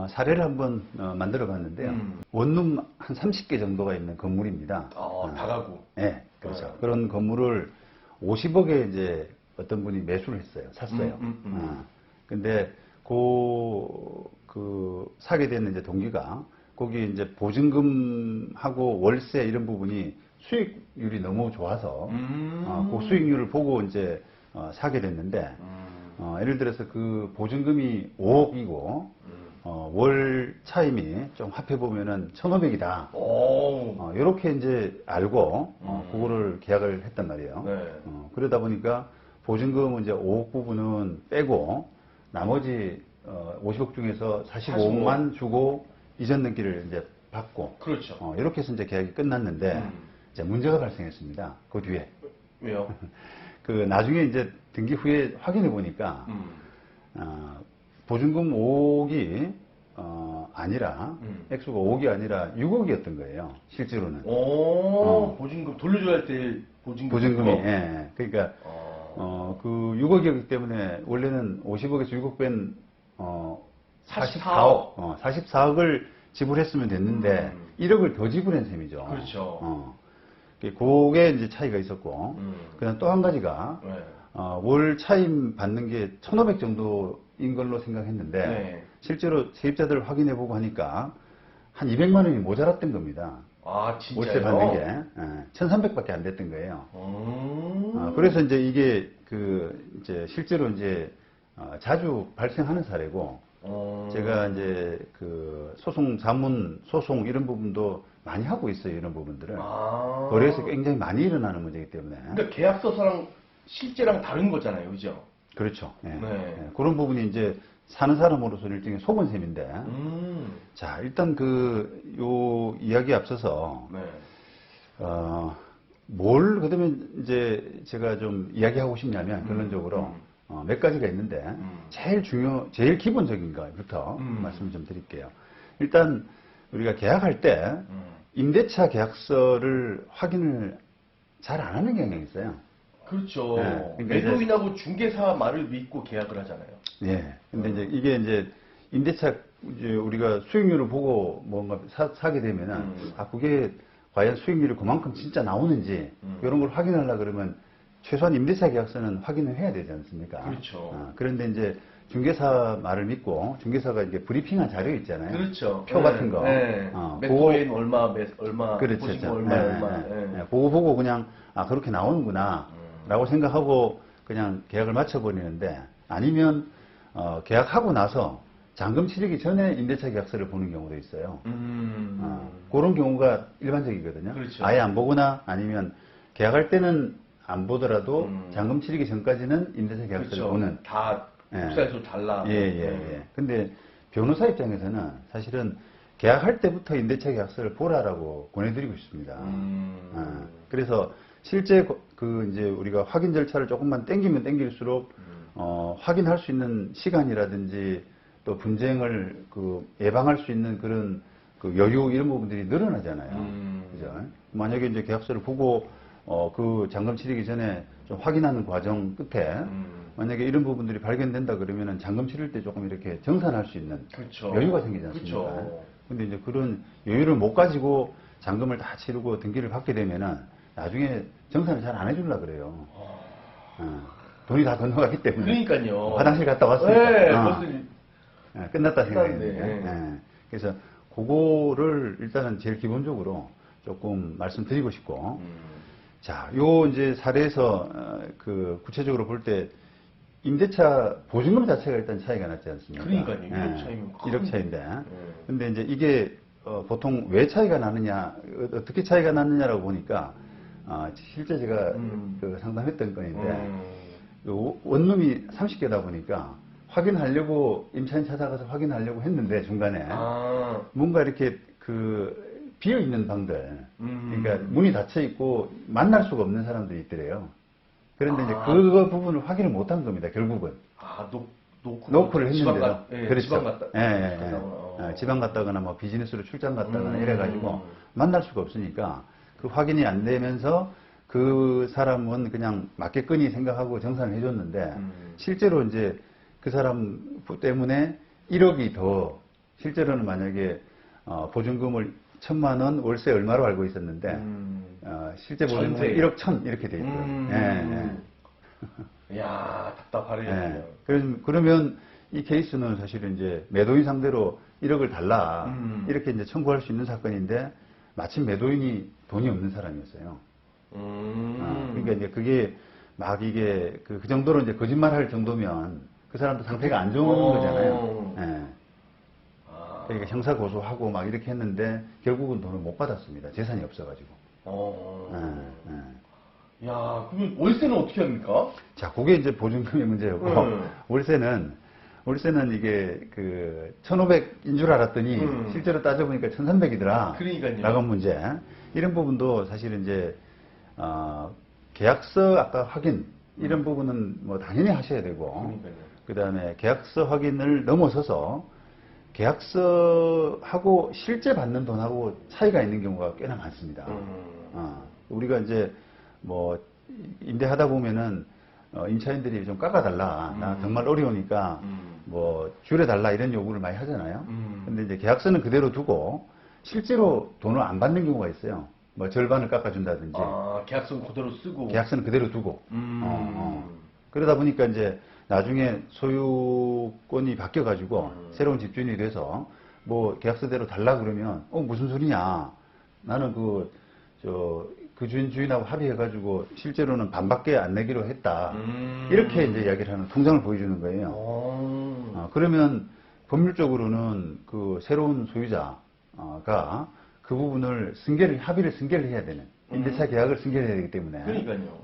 사례를 한번 만들어 봤는데요. 원룸 한 30개 정도가 있는 건물입니다. 다가구. 네, 그렇죠. 그런 건물을 50억에 이제 어떤 분이 매수를 했어요. 샀어요. 근데 사게 된 이제 동기가 거기 이제 보증금하고 월세 이런 부분이 수익률이 너무 좋아서 그 수익률을 보고 이제 사게 됐는데 예를 들어서 그 보증금이 5억이고 월 차임이 좀 합해 보면은 1,500이다. 이렇게 이제 알고 그거를 계약을 했단 말이에요. 네. 그러다 보니까 보증금은 이제 5억 부분은 빼고 나머지 50억 중에서 45억만 주고 이전 등기를 이제 받고 그렇죠. 이렇게 해서 이제 계약이 끝났는데 이제 문제가 발생했습니다. 그 뒤에. 왜요? 그 나중에 이제 등기 후에 확인해 보니까 보증금 5억이 아니라 액수가 5억이 아니라 6억이었던 거예요. 실제로는. 보증금 돌려줘야 할 때 보증금이. 예. 그러니까 그 6억이었기 때문에 원래는 50억에서 6억 뺀 44억, 44억을 지불했으면 됐는데 1억을 더 지불한 셈이죠. 그렇죠. 그게 이제 차이가 있었고, 그다음 또 한 가지가 월 차임 받는 게 1,500 정도인 걸로 생각했는데 실제로 세입자들 확인해 보고 하니까 한 200만 원이 모자랐던 겁니다. 진짜요? 월세 받는 게 1,300밖에 안 됐던 거예요. 그래서 이제 이게 이제 실제로 이제 자주 발생하는 사례고, 제가 이제 자문 소송 이런 부분도 많이 하고 있어요. 이런 부분들을. 거래에서 굉장히 많이 일어나는 문제이기 때문에. 그러니까 계약서상 실제랑 다른 거잖아요. 그죠? 그렇죠. 예. 네. 예. 그런 부분이 이제 사는 사람으로서는 일종의 속은 셈인데. 자, 일단 요 이야기에 앞서서, 그러면 이제 제가 좀 이야기하고 싶냐면, 결론적으로, 몇 가지가 있는데, 제일 기본적인 거부터 말씀을 좀 드릴게요. 일단, 우리가 계약할 때, 임대차 계약서를 확인을 잘 안 하는 경향이 있어요. 그렇죠. 그러니까 매도인하고 중개사 말을 믿고 계약을 하잖아요. 예. 근데 이제 이게 이제 임대차 우리가 수익률을 보고 뭔가 사게 되면은 그게 과연 수익률이 그만큼 진짜 나오는지 이런 걸 확인하려 그러면 최소한 임대차 계약서는 확인을 해야 되지 않습니까? 그렇죠. 그런데 이제 중개사 말을 믿고 중개사가 이제 브리핑한 자료 있잖아요. 그렇죠. 표 같은 거. 매도인 얼마, 그렇죠. 보증금 얼마. 그거 보고 그냥 그렇게 나오는구나 라고 생각하고 그냥 계약을 맞춰버리는데, 아니면 계약하고 나서 잔금 치르기 전에 임대차 계약서를 보는 경우도 있어요. 그런 경우가 일반적이거든요. 그렇죠. 아예 안 보거나 아니면 계약할 때는 안 보더라도 잔금 치르기 전까지는 임대차 계약서를 그렇죠. 보는. 다 국사에서 달라. 근데 변호사 입장에서는 사실은 계약할 때부터 임대차 계약서를 보라라고 권해드리고 싶습니다. 그래서 실제 이제 우리가 확인 절차를 조금만 땡기면 땡길수록 확인할 수 있는 시간이라든지 또 분쟁을 예방할 수 있는 그런 여유 이런 부분들이 늘어나잖아요. 그죠? 만약에 이제 계약서를 보고 그 잔금 치르기 전에 좀 확인하는 과정 끝에 만약에 이런 부분들이 발견된다 그러면은 잔금 치를 때 조금 이렇게 정산할 수 있는 여유가 생기지 않습니까? 근데 이제 그런 여유를 못 가지고 잔금을 다 치르고 등기를 받게 되면은 나중에 정산을 잘 안 해주려고 그래요. 돈이 다 건너가기 때문에. 그러니까요. 화장실 갔다 왔으니까. 끝났다 끝났는데. 생각했는데. 그래서 그거를 일단은 제일 기본적으로 조금 말씀드리고 싶고. 자, 요 이제 사례에서 구체적으로 볼 때 임대차 보증금 자체가 일단 차이가 났지 않습니까? 그러니까요. 1억 차이면 1억 차이인데. 근데 이제 이게 보통 왜 차이가 나느냐, 어떻게 차이가 났느냐라고 보니까 실제 제가 상담했던 건인데 원룸이 30개다 보니까 확인하려고 임차인 찾아가서 확인하려고 했는데 중간에 뭔가 이렇게 비어 있는 방들, 그러니까 문이 닫혀 있고 만날 수가 없는 사람들이 있더래요. 그런데 이제 그 부분을 확인을 못한 겁니다. 결국은. 노크를 했는데도. 그렇죠. 지방 갔다. 지방 갔다거나 뭐 비즈니스로 출장 갔다거나 이래가지고 만날 수가 없으니까 그 확인이 안 되면서 그 사람은 그냥 맞겠거니 생각하고 정산을 해줬는데 실제로 이제 그 사람 때문에 1억이 더 실제로는 만약에 보증금을 1,000만 원, 월세 얼마로 알고 있었는데 실제 보증금은 전세. 1억 1,000 이렇게 돼 있고요. 이야, 답답하네요. 그러면 이 케이스는 사실은 이제 매도인 상대로 1억을 달라 이렇게 이제 청구할 수 있는 사건인데 마침 매도인이 돈이 없는 사람이었어요. 그러니까 이제 그게 막 이게 그 정도로 이제 거짓말할 정도면 그 사람도 상태가 안 좋은 거잖아요. 예. 그러니까 형사 고소하고 막 이렇게 했는데 결국은 돈을 못 받았습니다. 재산이 없어가지고. 야, 그러면 월세는 어떻게 합니까? 자, 그게 이제 보증금의 문제였고 월세는 이게 그 1,500인 줄 알았더니 실제로 따져보니까 1,300이더라. 그러니까요. 라건 문제. 이런 부분도 사실은 이제 계약서 아까 확인 이런 부분은 뭐 당연히 하셔야 되고 그 다음에 계약서 확인을 넘어서서 계약서하고 실제 받는 돈하고 차이가 있는 경우가 꽤나 많습니다. 우리가 이제 뭐 임대하다 보면은 임차인들이 좀 깎아달라. 나 정말 어려우니까 뭐 줄여달라 이런 요구를 많이 하잖아요. 근데 이제 계약서는 그대로 두고 실제로 돈을 안 받는 경우가 있어요. 뭐 절반을 깎아준다든지. 계약서는 그대로 쓰고. 계약서는 그대로 두고. 그러다 보니까 이제 나중에 소유권이 바뀌어가지고 새로운 집주인이 돼서 뭐 계약서대로 달라 그러면 무슨 소리냐. 나는 그 주인하고 합의해가지고 실제로는 반밖에 안 내기로 했다. 이렇게 이제 이야기를 하는 통장을 보여주는 거예요. 그러면 법률적으로는 그 새로운 소유자가 그 부분을 합의를 승계를 해야 되는 임대차 계약을 승계해야 되기 때문에 그러니까요.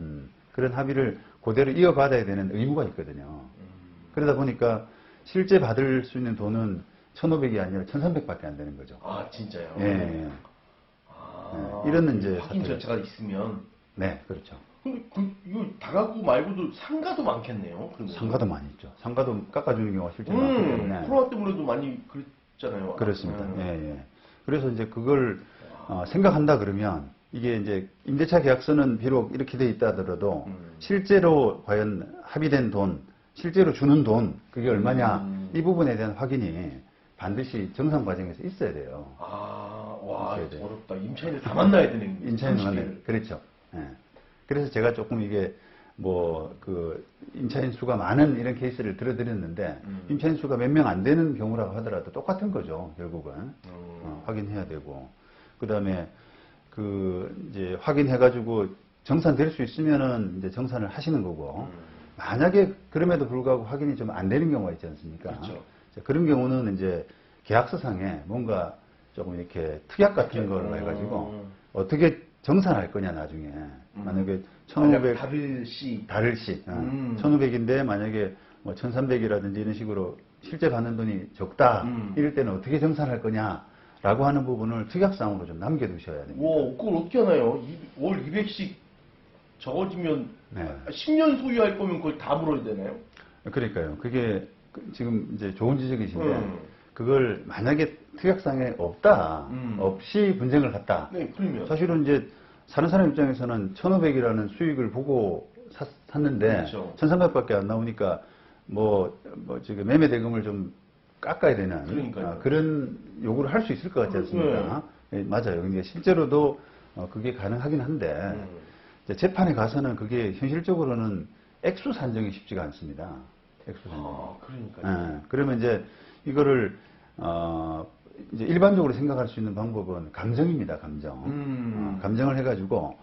그런 합의를 그대로 이어받아야 되는 의무가 있거든요. 그러다 보니까 실제 받을 수 있는 돈은 1,500이 아니라 1,300밖에 안 되는 거죠. 아, 진짜요? 예. 이런 이제 확인 절차가 있으면. 네, 그렇죠. 근데 이거 다가구 말고도 상가도 많겠네요. 그러면. 상가도 많이 있죠. 상가도 깎아주는 경우가 실제로 많기 때문에. 코로나 때문에도 많이 그랬잖아요. 그렇습니다. 예. 그래서 이제 그걸 생각한다 그러면 이게 이제 임대차 계약서는 비록 이렇게 돼 있다 하더라도 실제로 과연 합의된 돈, 실제로 주는 돈 그게 얼마냐 이 부분에 대한 확인이 반드시 정상 과정에서 있어야 돼요. 와, 어렵다. 임차인을 다 만나야 되는. 임차인을 만나야 그렇죠. 예. 그래서 제가 조금 이게 임차인 수가 많은 이런 케이스를 들어드렸는데 임차인 수가 몇 명 안 되는 경우라고 하더라도 똑같은 거죠. 결국은 확인해야 되고 그 다음에 이제 확인해가지고 정산될 수 있으면은 이제 정산을 하시는 거고 만약에 그럼에도 불구하고 확인이 좀 안 되는 경우가 있지 않습니까? 그렇죠. 그런 경우는 이제 계약서상에 뭔가 조금 이렇게 특약 같은 걸 해가지고 어떻게 정산할 거냐 나중에 만약에 1,500 다를 시 1,500인데 만약에 뭐 1,300이라든지 이런 식으로 실제 받는 돈이 적다 이럴 때는 어떻게 정산할 거냐라고 하는 부분을 특약상으로 좀 남겨두셔야 됩니다. 그걸 어떻게 하나요? 월 200씩 적어지면 네. 10년 소유할 거면 그걸 다 물어야 되나요? 그러니까요. 그게 지금 이제 좋은 지적이신데 그걸 만약에 특약상에 없다, 없이 분쟁을 갔다. 네, 그러면 사실은 이제 사는 사람 입장에서는 1,500이라는 수익을 보고 샀는데 그렇죠. 1,300밖에 안 나오니까 지금 매매 대금을 좀 깎아야 되는 그런 요구를 할 수 있을 것 같지 않습니까? 네, 맞아요. 그러니까 실제로도 그게 가능하긴 한데 이제 재판에 가서는 그게 현실적으로는 액수 산정이 쉽지가 않습니다. 액수 산정. 그러니까요. 그러면 이제 이거를 이제 일반적으로 생각할 수 있는 방법은 감정입니다. 감정. 감정을 해가지고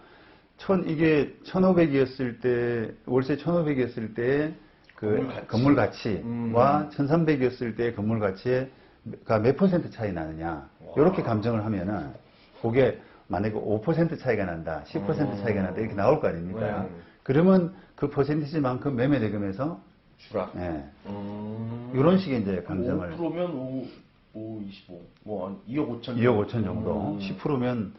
이게 1,500이었을 때 월세 1,500이었을 때 그 건물 가치와 1,300이었을 때 건물 가치가 몇 퍼센트 차이 나느냐 이렇게 감정을 하면은 그게 만약에 5% 차이가 난다, 10% 차이가 난다 이렇게 나올 거 아닙니까? 그러면 그 퍼센티지만큼 매매 대금에서 주라. 예. 이런 식의 이제 감정을 5%면 25, 뭐 2억 5천 2억 5천 정도, 10%면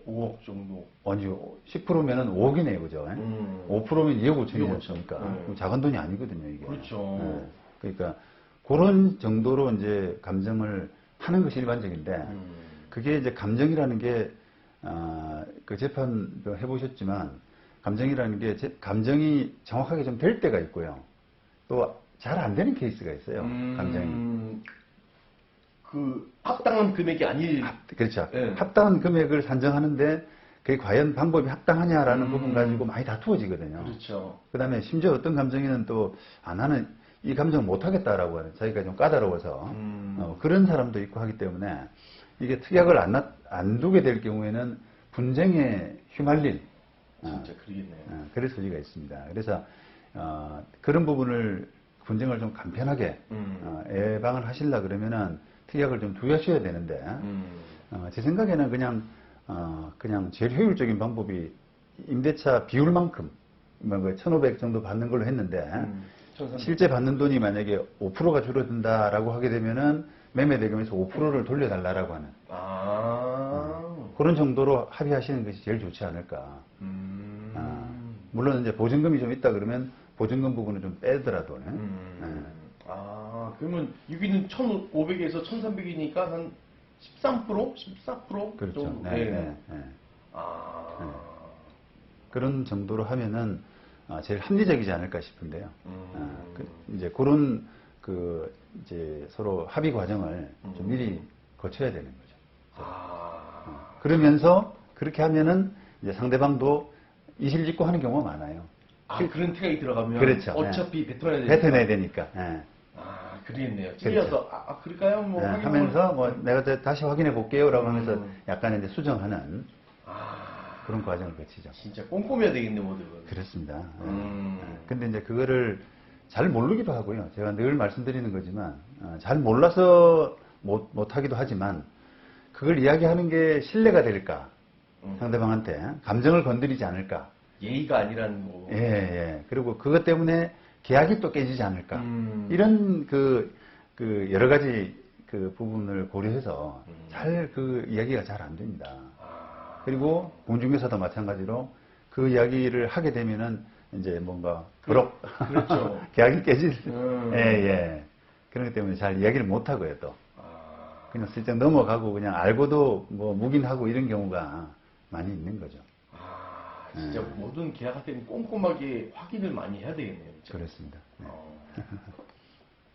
5억 정도. 아니요, 10%면은 5억이네요, 그죠? 5%면 2억 5천이니까 네. 작은 돈이 아니거든요, 이게. 그렇죠. 예. 그러니까 그런 정도로 이제 감정을 하는 것이 일반적인데 그게 이제 감정이라는 게 그 재판도 해보셨지만 감정이라는 게 감정이 정확하게 좀 될 때가 있고요. 또 잘 안 되는 케이스가 있어요. 감정이. 그 합당한 금액이 아닐. 그렇죠. 예. 합당한 금액을 산정하는데 그게 과연 방법이 합당하냐라는 부분 가지고 많이 다투어지거든요. 그렇죠. 그다음에 심지어 어떤 감정에는 또 나는 이 감정을 못하겠다라고 하는 자기가 좀 까다로워서 그런 사람도 있고 하기 때문에 이게 특약을 안 두게 될 경우에는 분쟁에 휘말릴 진짜 그러겠네요. 그럴 소지가 있습니다. 그래서 그런 부분을 분쟁을 좀 간편하게 예방을 하시려 그러면은 특약을 좀 두셔야 되는데 제 생각에는 그냥 제일 효율적인 방법이 임대차 비율만큼 뭐 1,500 정도 받는 걸로 했는데 1300. 실제 받는 돈이 만약에 5%가 줄어든다라고 하게 되면은 매매 대금에서 5%를 돌려달라고 하는 그런 정도로 합의하시는 것이 제일 좋지 않을까. 물론 이제 보증금이 좀 있다 그러면 보증금 부분을 좀 빼더라도. 그러면 여기는 1,500에서 1,300이니까 한 13%? 14% 그렇죠. 정도? 네. 그런 정도로 하면은 제일 합리적이지 않을까 싶은데요. 이제 그런 이제 서로 합의 과정을 좀 미리 거쳐야 되는 거죠. 그러면서 그렇게 하면은 이제 상대방도 이실직고 하는 경우가 많아요. 그런 특약이 들어가면 그렇죠. 어차피 뱉어내야 되니까. 뱉어내야 되니까. 그러겠네요. 찔려서 그럴까요? 뭐 하면서 뭐 내가 다시 확인해 볼게요라고 하면서 약간 이제 수정하는 그런 과정을 거치죠. 진짜 꼼꼼해야 되겠네, 모든. 그렇습니다. 근데 이제 그거를 잘 모르기도 하고요. 제가 늘 말씀드리는 거지만 잘 몰라서 못하기도 하지만 그걸 이야기하는 게 신뢰가 될까? 상대방한테 감정을 건드리지 않을까? 예의가 아니라는 거. 예. 그리고 그것 때문에 계약이 또 깨지지 않을까? 이런 여러 가지 그 부분을 고려해서 잘 이야기가 잘 안 됩니다. 그리고 공중개사도 마찬가지로 그 이야기를 하게 되면은 이제 뭔가 그렇죠. 계약이 깨질 예. 그렇기 때문에 잘 이야기를 못 하고요 또 그냥 슬쩍 넘어가고 그냥 알고도 뭐 묵인하고 이런 경우가 많이 있는 거죠. 진짜 모든 계약할 때는 꼼꼼하게 확인을 많이 해야 되겠네요. 진짜. 그렇습니다. 네.